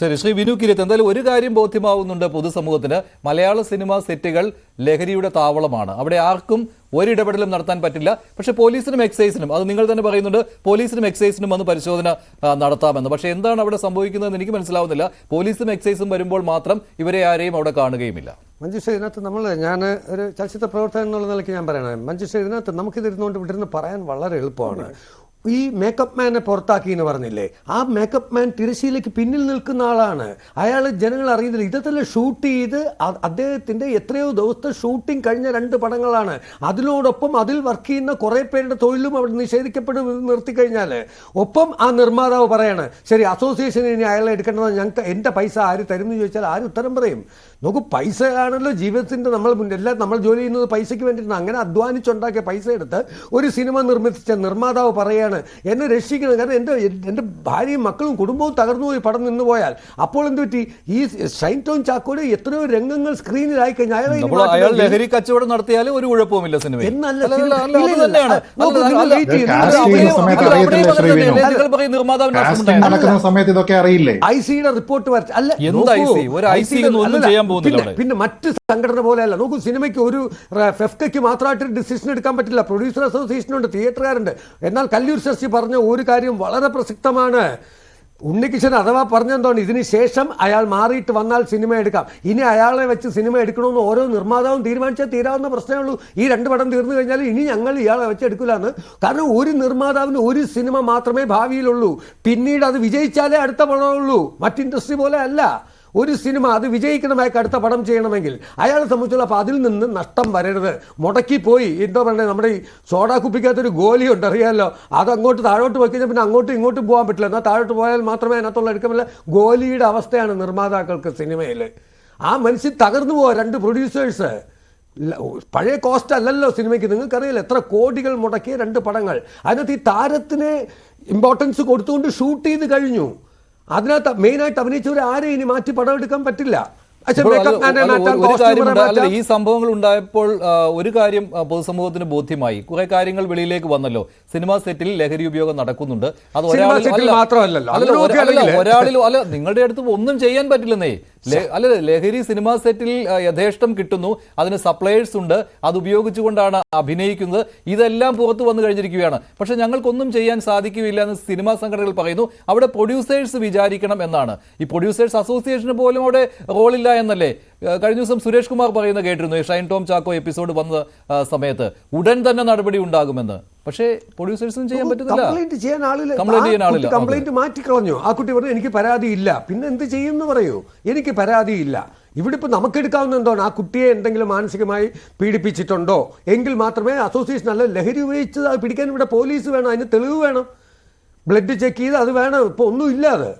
ശരി, ശ്രീ വിനു കിരീത്ത്, എന്തായാലും ഒരു കാര്യം ബോധ്യമാവുന്നുണ്ട് പൊതുസമൂഹത്തിന്. മലയാള സിനിമാ സെറ്റുകൾ ലഹരിയുടെ താവളമാണ്. അവിടെ ആർക്കും ഒരിടപെടലും നടത്താൻ പറ്റില്ല. പക്ഷെ പോലീസിനും എക്സൈസിനും, അത് നിങ്ങൾ തന്നെ പറയുന്നുണ്ട്, പോലീസിനും എക്സൈസിനും വന്ന് പരിശോധന നടത്താമെന്ന്. പക്ഷെ എന്താണ് അവിടെ സംഭവിക്കുന്നതെന്ന് എനിക്ക് മനസ്സിലാവുന്നില്ല. പോലീസും എക്സൈസും വരുമ്പോൾ മാത്രം ഇവരെ ആരെയും അവിടെ കാണുകയുമില്ല. മഞ്ജുഷ, ഇതിനകത്ത് ഞാൻ ഒരു ചലച്ചിത്ര പ്രവർത്തകൻ എന്നുള്ള നിലയ്ക്ക് ഞാൻ പറയണേ, മഞ്ജുഷ, ഇതിനകത്ത് നമുക്കിതിരുന്നുകൊണ്ട് ഇവിടുന്ന് പറയാൻ വളരെ എളുപ്പമാണ്. ഈ മേക്കപ്പ് മാനെ പുറത്താക്കി എന്ന് പറഞ്ഞില്ലേ, ആ മേക്കപ്പ് മാൻ തിരശ്ശീലയ്ക്ക് പിന്നിൽ നിൽക്കുന്ന ആളാണ്. അയാൾ ജനങ്ങൾ അറിയുന്നില്ല. ഇതല്ലേ ഷൂട്ട് ചെയ്ത് അദ്ദേഹത്തിൻ്റെ എത്രയോ ദിവസത്തെ ഷൂട്ടിംഗ് കഴിഞ്ഞ 2 പടങ്ങളാണ്. അതിനോടൊപ്പം അതിൽ വർക്ക് ചെയ്യുന്ന കുറേ പേരുടെ തൊഴിലും അവിടെ നിർത്തിക്കഴിഞ്ഞാൽ ഒപ്പം ആ നിർമ്മാതാവ് പറയാണ്, ശരി അസോസിയേഷൻ ഇനി അയാളെ എടുക്കേണ്ടത്, ഞങ്ങൾക്ക് എൻ്റെ പൈസ ആര് തരും എന്ന് ചോദിച്ചാൽ ആര് ഉത്തരം പറയും? നോക്കൂ, പൈസയാണല്ലോ ജീവിതത്തിൻ്റെ നമ്മൾ ജോലി ചെയ്യുന്നത് പൈസയ്ക്ക് വേണ്ടിയിട്ടാണ്. അങ്ങനെ അധ്വാനിച്ചുണ്ടാക്കിയ പൈസ എടുത്ത് ഒരു സിനിമ നിർമ്മിച്ച നിർമ്മാതാവ് പറയാണ്, എന്നെ രക്ഷിക്കണം, കാരണം എൻ്റെ ഭാര്യയും മക്കളും കുടുംബവും തകർന്നു പോയി പടം നിന്ന് പോയാൽ. അപ്പോൾ എന്ത് പറ്റി? ഈ ഷൈൻ ടോം ചാക്കോയുടെ എത്രയോ രംഗങ്ങൾ സ്ക്രീനിലായി കഴിഞ്ഞാൽ അയാൾ ലഹരി കച്ചവടം നടത്തിയാലും ഒരു കുഴപ്പമില്ല സിനിമ. ഐസിയുടെ റിപ്പോർട്ട് പിന്നെ മറ്റ് സംഘടന പോലെയല്ല. നോക്കൂ, സിനിമയ്ക്ക് ഒരു ഫെഫ്കയ്ക്ക് മാത്രമായിട്ട് ഡിസിഷൻ എടുക്കാൻ പറ്റില്ല. പ്രൊഡ്യൂസർ അസോസിയേഷനുണ്ട്, തിയേറ്ററുകാരുണ്ട്. എന്നാൽ കല്ലൂർ ശശി പറഞ്ഞ ഒരു കാര്യം വളരെ പ്രസക്തമാണ്. ഉണ്ണികൃഷ്ണൻ അഥവാ പറഞ്ഞെന്താണ്, ഇതിന് ശേഷം അയാൾ മാറിയിട്ട് വന്നാൽ സിനിമ എടുക്കാം. ഇനി അയാളെ വെച്ച് സിനിമ എടുക്കണമെന്ന് ഓരോ നിർമ്മാതാവും തീരുമാനിച്ചാൽ തീരാവുന്ന പ്രശ്നമേ ഉള്ളൂ. ഈ 2 പടം തീർന്നു കഴിഞ്ഞാൽ ഇനി ഞങ്ങൾ ഇയാളെ വെച്ച് എടുക്കില്ലാന്ന്. കാരണം ഒരു നിർമ്മാതാവിന് ഒരു സിനിമ മാത്രമേ ഭാവിയിലുള്ളൂ. പിന്നീട് അത് വിജയിച്ചാലേ അടുത്ത പടമുള്ളൂ. മറ്റ് ഇൻഡസ്ട്രി പോലെ അല്ല. ഒരു സിനിമ അത് വിജയിക്കണമായിട്ട് അടുത്ത പടം ചെയ്യണമെങ്കിൽ അയാളെ സംബന്ധിച്ചുള്ള, അപ്പോൾ അതിൽ നിന്ന് നഷ്ടം വരരുത്. മുടക്കിപ്പോയി എന്താ പറയുന്നത്, നമ്മുടെ ഈ സോഡാ കുപ്പിക്കകത്തൊരു ഗോലിയുണ്ട്, അറിയാമല്ലോ, അത് അങ്ങോട്ട് താഴോട്ട് പോയി കഴിഞ്ഞാൽ പിന്നെ അങ്ങോട്ടും ഇങ്ങോട്ടും പോകാൻ പറ്റില്ല. എന്നാൽ താഴോട്ട് പോയാൽ മാത്രമേ അതിനകത്തുള്ള എടുക്കാമില്ല. ഗോലിയുടെ അവസ്ഥയാണ് നിർമ്മാതാക്കൾക്ക് സിനിമയിൽ. ആ മനുഷ്യൻ തകർന്നു പോവാ. 2 പ്രൊഡ്യൂസേഴ്സ്, പഴയ കോസ്റ്റ് അല്ലല്ലോ സിനിമയ്ക്ക്. നിങ്ങൾക്കറിയില്ല എത്ര കോടികൾ മുടക്കിയ 2 പടങ്ങൾ. അതിനകത്ത് ഈ താരത്തിന് ഇമ്പോർട്ടൻസ് കൊടുത്തുകൊണ്ട് ഷൂട്ട് ചെയ്ത് കഴിഞ്ഞു. അതിനകത്ത് മെയിനായിട്ട് അഭിനയിച്ചവരെ ആരെയും ഇനി മാറ്റി പടം എടുക്കാൻ പറ്റില്ല. ഈ സംഭവങ്ങൾ ഉണ്ടായപ്പോൾ ഒരു കാര്യം പൊതുസമൂഹത്തിന് ബോധ്യമായി. കുറെ കാര്യങ്ങൾ വെളിയിലേക്ക് വന്നല്ലോ. സിനിമാ സെറ്റിൽ ലഹരി ഉപയോഗം നടക്കുന്നുണ്ട്. അത് ഒരാളിലും അല്ല, നിങ്ങളുടെ അടുത്ത് ഒന്നും ചെയ്യാൻ പറ്റില്ലെന്നേ. അല്ല, ലഹരി സിനിമാ സെറ്റിൽ യഥേഷ്ടം കിട്ടുന്നു, അതിന് സപ്ലയേഴ്സ് ഉണ്ട്, അത് ഉപയോഗിച്ചുകൊണ്ടാണ് അഭിനയിക്കുന്നത്. ഇതെല്ലാം പുറത്തു വന്നു കഴിഞ്ഞിരിക്കുകയാണ്. പക്ഷെ ഞങ്ങൾക്കൊന്നും ചെയ്യാൻ സാധിക്കുകയില്ല എന്ന് സിനിമാ സംഘടനകൾ പറയുന്നു. അവിടെ പ്രൊഡ്യൂസേഴ്സ് വിചാരിക്കണം എന്നാണ്. ഈ പ്രൊഡ്യൂസേഴ്സ് അസോസിയേഷന് പോലും അവിടെ റോളില്ല എന്നല്ലേ കഴിഞ്ഞ ദിവസം സുരേഷ് കുമാർ പറയുന്ന കേട്ടിരുന്നു. ഷൈൻ ടോം ചാക്കോ എപ്പിസോഡ് വന്ന സമയത്ത് ഉടൻ തന്നെ നടപടി ഉണ്ടാകുമെന്ന്. പക്ഷേ പ്രൊഡ്യൂസേഴ്സിനും ചെയ്യാൻ പറ്റുന്നില്ല. കംപ്ലൈന്റ് ചെയ്യാൻ ആളില്ല. കംപ്ലൈന്റ് മാറ്റിക്കളഞ്ഞു. ആ കുട്ടി പറഞ്ഞു എനിക്ക് പരാതിയില്ല. പിന്നെ എന്ത് ചെയ്യുമെന്ന് പറയൂ, എനിക്ക് പരാതിയില്ല. ഇവിടെ ഇപ്പോൾ നമുക്കെടുക്കാവുന്ന എന്താണ്, ആ കുട്ടിയെ എന്തെങ്കിലും മാനസികമായി പീഡിപ്പിച്ചിട്ടുണ്ടോ എങ്കിൽ മാത്രമേ അസോസിയേഷൻ, അല്ല ലഹരി ഉപയോഗിച്ചത് അത് പിടിക്കാൻ ഇവിടെ പോലീസ് വേണം, അതിന് തെളിവ് വേണം, ബ്ലഡ് ചെക്ക് ചെയ്ത് അത് വേണം. ഇപ്പോൾ ഒന്നും ഇല്ലാതെ